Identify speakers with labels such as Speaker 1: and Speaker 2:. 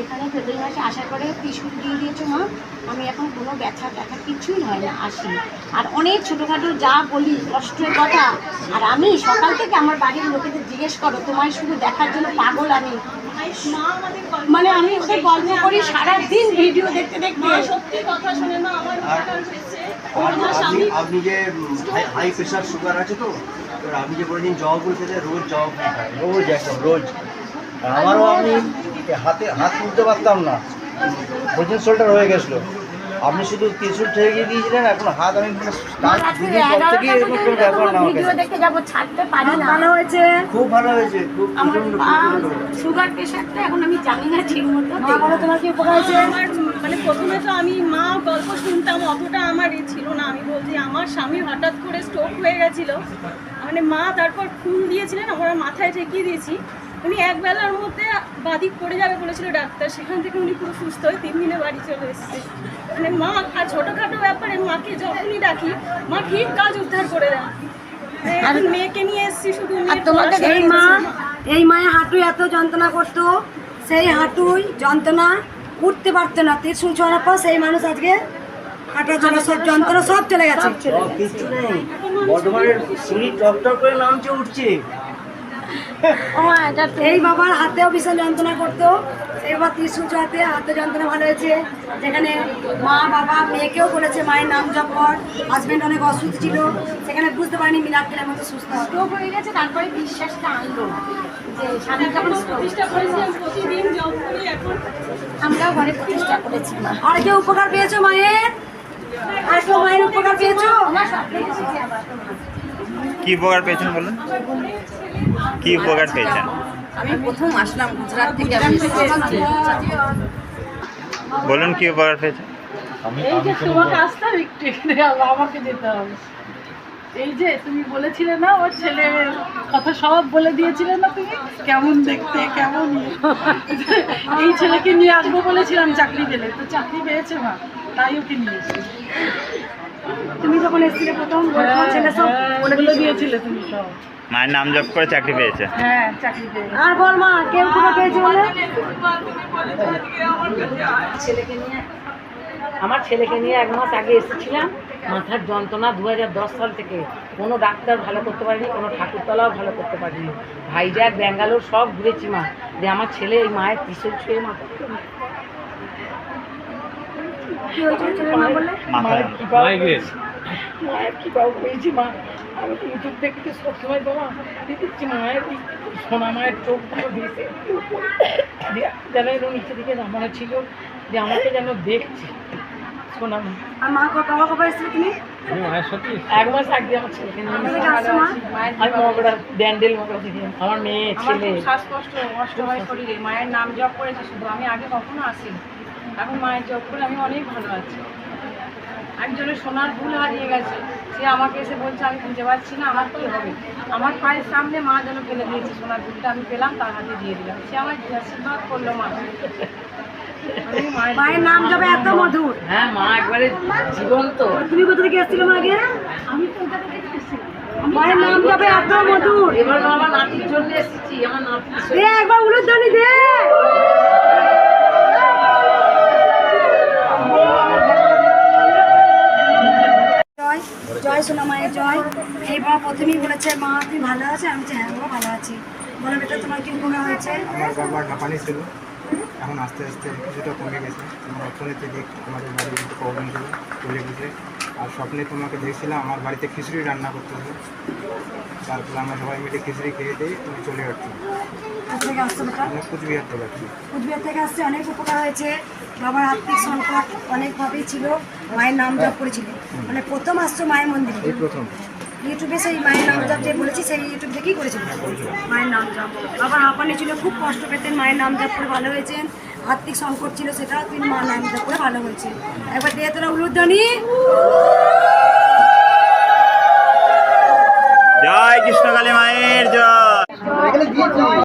Speaker 1: এখানে ফেব্রুয়ারি মাসে আসার পরে ত্রিশূল দিয়ে দিয়েছো মা, আমি এখন কোনো ব্যথা কিছুই হয় না, আসি। আর অনেক ছোটোখাটো যা বলি কষ্টের কথা, আর আমি সকাল থেকে আমার বাড়ির লোকেদের জিজ্ঞেস করো তোমায় শুধু দেখার জন্য পাগল আমি। মানে আমি ওদের গল্প করি সারাদিন ভিডিও দেখতে দেখতে।
Speaker 2: সত্যি কথা শুনে না আমার
Speaker 3: আপনি যে হাই প্রেশার সুগার আছে তো, আপনি যে বলেছেন জব বলতে রোজ জব রোজ একদম রোজ। আমারও আমি হাত তুলতে পারতাম না, বলছেন শোল্ডার হয়ে গেছিলো। আপনি শুধু ত্রিশূল ঠেকিয়ে দিয়েছিলেন, এখন হাত আমি
Speaker 1: ভালো হয়েছে,
Speaker 3: খুব ভালো হয়েছে, খুব
Speaker 1: সুগার প্রেশারটা এখন আমি জানি না ঠিক মতো। তোমার কি উপকার হয়েছে?
Speaker 2: আমার মানে প্রথমে তো আমি মা গল্প শুনতাম, অতটা আমার ছিল না। আমি বলছি আমার স্বামী হঠাৎ করে স্ট্রোক হয়ে গেছিল, মানে মা তারপর ফুল দিয়েছিলেন, আমরা মাথায় ঠেকিয়ে দিয়েছি। উনি এক বেলার মধ্যে বাদিক পড়ে যাবে বলেছিল ডাক্তার, সেখান থেকে উনি পুরো সুস্থ হয়ে 3 দিনে বাড়ি চলে এসেছে। মানে মা আর ছোটোখাটো ব্যাপারে মাকে যখনই ডাকি মা ঠিক কাজ উদ্ধার করে দেয়। আর মেয়েকে নিয়ে এসেছি শুধু।
Speaker 1: তোমাকে এই মায়ের হাঁটু এত যন্ত্রণা করতো, সেই হাঁটুই যন্ত্রণা উঠতে পারতো না। ত্রিশূল ছোঁয়ার পর সেই মানুষ আজকে হাঁটা চলা সব যন্ত্রণা সব চলে গেছে।
Speaker 3: কিছু নেই, বর্ধমানের সিঁড়ি টপ টপ করে নামছে উঠছে।
Speaker 1: এই বাবার হাতেও ভীষণ যন্ত্রণা করতো, এবার ত্রিশূল ছোঁয়াতে হাতে যন্ত্রণা ভালো হয়েছে। যেখানে মা বাবা মেয়েকেও বলেছে মায়ের নাম জপ কর, হাজব্যান্ড অনেক অসুস্থ ছিল, সেখানে বুঝতে পারিনি মিরাক্কেলের মতো সুস্থ হয়ে গেছে। তারপরে বিশ্বাসটা আনলো যে স্বামী যখন
Speaker 2: প্রতিষ্ঠা করেছি, প্রতিদিন জব করি। এখন
Speaker 1: আমরাও ঘরে প্রতিষ্ঠা করেছি। আর কেউ উপকার পেয়েছো মায়ের? আর কেউ মায়ের উপকার পেয়েছো?
Speaker 4: কি উপকার পেয়েছেন বলুন, কি উপকার পেয়েছেন?
Speaker 5: আমি প্রথম আসলাম গুজরাট থেকে, আমি
Speaker 4: বলুন কি উপকার পেয়েছেন?
Speaker 6: এই যে তোমাকে আসতাম একটু এখানে, আমাকে যেতে হবে। এই যে তুমি বলেছিলে না ওর ছেলের কথা সব বলে দিয়েছিলে না তুমি, কেমন দেখতে কেমন এই ছেলেকে নিয়ে আসবো বলেছিলাম চাকরি পেলে, তো চাকরি পেয়েছে মা, তাই ওকে নিয়ে এসেছি।
Speaker 1: তুমি যখন এসেছিলে প্রথম ছেলে সব
Speaker 6: বলে দিয়েছিলে তুমি সব।
Speaker 4: মায়ের নাম জপ করে চাকরি পেয়েছে।
Speaker 6: হ্যাঁ চাকরি পেয়েছে।
Speaker 1: আর বল মা কেউ উপকার পেয়েছে বলে?
Speaker 5: আমার ছেলেকে নিয়ে 1 মাস আগে এসেছিলাম। মাথার যন্ত্রণা 2010 সাল থেকে কোনো ডাক্তার ভালো করতে পারেনি, কোনো ঠাকুরতলাও ভালো করতে পারেনি। ভাইজাগ ব্যাঙ্গালোর সব ঘুরেছি মা, যে আমার ছেলে এই মায়ের ত্রিশূল ছুঁয়ে মাথা মায়ের কি পাও পেয়েছি মা। আমি তো ইউটিউব দেখতে সবসময় তোমার দেখছি মায়ের সোনা মায়ের চোখগুলো দিয়েছে যেন এর নিচে দিকে নামানো ছিল, যে আমাকে যেন দেখছে সোনা মা।
Speaker 1: আর মা বাবা কবে এসেছিলে তুমি?
Speaker 5: 1 মাস আগে আমার ছেলেকে নিয়ে আমি মগড়া ড্যান্ডেল মগড়া থেকে আমার মেয়ে ছেলে।
Speaker 6: শ্বাসকষ্ট কষ্ট হয় শরীরে, মায়ের নাম জপ করেছে শুধু, আমি আগে কখনো আসিনি। এখন মায়ের জপ করে আমি অনেক ভালো আছি। একজনের সোনার ভুল হারিয়ে গেছে, সে আমাকে এসে বলছে আমি খুঁজে পাচ্ছি না, আমার কী হবে? আমার পায়ের সামনে মা যেন ফেলে দিয়েছে সোনার ভুলটা, আমি পেলাম, তার হাতে দিয়ে দিলাম, সে আমার আশীর্বাদ করলো মা।
Speaker 1: মায়ের নাম যাবে এত মধুর।
Speaker 5: হ্যাঁ মা একবারে জীবন্ত।
Speaker 1: তুমি কোথা থেকে এসেছিলে মা আগে?
Speaker 6: আমি কলকাতা থেকে এসেছিলাম।
Speaker 1: মায়ের নাম যাবে এত মধুর।
Speaker 5: এবার আমার নাতির জন্য এসেছি, আমার নাতি
Speaker 1: দে একবার উলুধ্বনি দে। জয় জয় সোনা মায়ের জয়। এইবার প্রথমেই বলেছে মা তুই ভালো আছে? আমি হ্যাঁ বাবা ভালো আছি। বলো বেটা তোমার কি উপকার হয়েছে?
Speaker 7: আমার বাবার হাঁপানি ছিল, এখন আস্তে আস্তে কিছুটা কমে গেছে। আমার অর্থনীতি দিক আমাদের বাড়ির একটু প্রবলেম ছিল চলে গেছে। আর স্বপ্নে তোমাকে দেখছিলাম আমার বাড়িতে খিচুড়ি রান্না করতে হবে, তারপরে আমরা সবাই মিলে খিচুড়ি খেয়ে দিয়ে তুমি চলে যাচ্ছি।
Speaker 1: থেকে আসছে বেটা?
Speaker 7: কুচবিহার থেকে যাচ্ছি।
Speaker 1: কুচবিহার থেকে আসছে, অনেক উপকার হয়েছে। বাবার আর্থিক সংকট অনেকভাবেই ছিল, মায়ের নাম জপ করেছিল। মানে প্রথম আসছো মায়ের মন্দিরে?
Speaker 7: এই প্রথম
Speaker 1: ইউটিউবে সেই মায়ের নাম জপ যে বলেছি সেই ইউটিউব থেকেই করেছিল মায়ের নাম জপ। বাবার হাঁপানি ছিল, খুব কষ্ট পেতেন, মায়ের নাম জপ করে ভালো হয়েছেন। আর্থিক সংকট ছিল, সেটাও তিনি মায়ের নাম জপ করে ভালো হয়েছে। একবার দিয়ে তোরা উলুধ্বনি।
Speaker 4: জয় কৃষ্ণকালী মায়ের জয়।